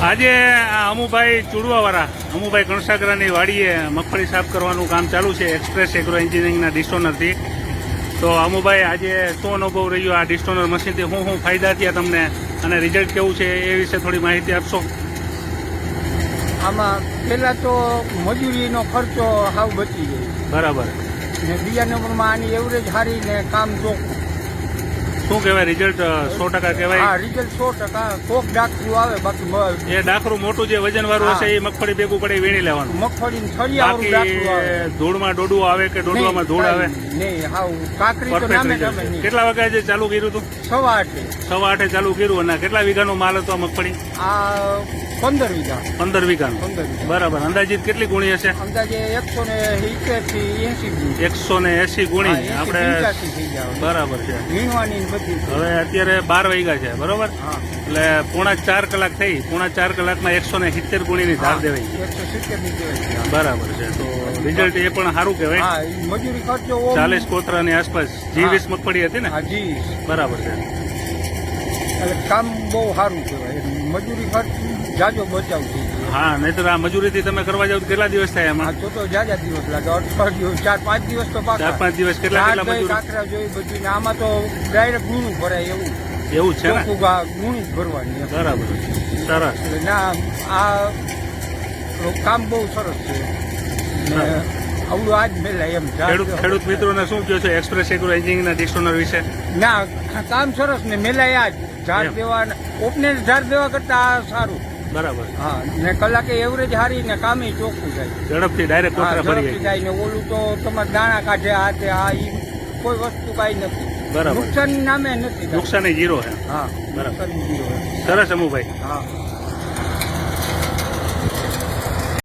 આજે આ અમુભાઈ ચુડવાવાળા અમુભાઈ કણસાગરાની વાડીએ મગફળી સાફ કરવાનું કામ ચાલુ છે એક્સપ્રેસ એગ્રો એન્જિનિયરિંગના ડિસ્ટોનરથી. તો અમુભાઈ આજે શું અનુભવ રહ્યો આ ડિસ્ટોનર મશીનથી, શું ફાયદા થયા તમને અને રિઝલ્ટ કેવું છે એ વિશે થોડી માહિતી આપશો? આમાં પહેલાં તો મજૂરીનો ખર્ચો હાવ બચી ગયો. બરાબર. ને બીજા નંબરમાં આની એવરેજ સારી ને કામ ચોખ્ખું. શું કહેવાય રિઝલ્ટ 100% કહેવાય? હા, રિઝલ્ટ 100%. કોક ડાકરું આવે બાકી એ ડાખરું મોટું જે વજન વાળું હશે એ મગફળી ભેગું પડે વીણી લેવાનું. મગફળી થળિયાવાળું ડાકરું આવે. ધૂળમાં ડોડું આવે કે ડોડવામાં ધૂળ આવે? નહીં, હાવ કાકરી તો નામે ગમે નહીં. કેટલા વાગે આજે ચાલુ કર્યું હતું? 8:15. 8:15 ચાલુ કર્યું. અને કેટલા વીઘાનો માલ હતો આ મગફળી? આ 15 વીઘા. 15 વીઘાનો. 15 વીઘા. બરાબર. અંદાજિત કેટલી ગુણી હશે? અંદાજે 170 થી 80 180 ગુણી. આપણે 85 થઈ જાય. બરાબર છે. વીણવાની બધી. હવે અત્યારે 12 વાગ્યા છે, બરોબર? હા. એટલે 3.5 કલાક થઈ. 3.5 કલાકમાં 170 ગુણીની ધાર દેવાઈ. 170 ની દેવાય. બરાબર છે. તો રિઝલ્ટ એ પણ સારું કહેવાય. હા, મજૂરી ખર્ચો 40 કોતરાની આસપાસ G20 મગફળી હતી ને? હા જી. બરાબર છે. એટલે કામ બહુ સારું કહેવાય. મજૂરી ખર્ચ જાજો બચાવ થઈ ગયો. હા, નહીતર આ મજૂરીથી તમે કરવા જાવ તો કેટલા દિવસ થાય એમાં? હા, તો જાજા દિવસ લાગે. 4-5 દિવસ તો પાકા. 4-5 દિવસ. કેટલા મજૂર? કાકરા જોઈ બધું ને આમાં તો ડાયરેક્ટ ગુણું ભરાય એવું છે ને? ગુણી જ ભરવાની. બરાબર. સરસ. એટલે ના, આ કામ બહુ સરસ છે. ને આવડું આજ મેલાય એમ. ખેડૂત મિત્રોને શું કહો છો એક્સપ્રેસ એગ્રો એન્જિનિયરિંગના ડિસ્ટોનર વિશે? ના, કામ સરસ ને મેલાય આજ ઝાડ દેવા ઓપને ઝાડ દેવા કરતા આ સારું. બરાબર. હા, ને કલાકે એવરેજ સારી ને કામે ચોખ્ખું જાય. ઝડપથી ડાયરેક્ટ કોતરા ભરી જાય ને ઓલું તો તમારે દાણા કાઢે આ તે આ ઈ કોઈ વસ્તુ કાંઈ નથી. બરાબર. નુકસાન નામે નથી. નુકસાન ઝીરો છે. હા, બરાબર. નુકસાન 0. સરસ અમુભાઈ. હા.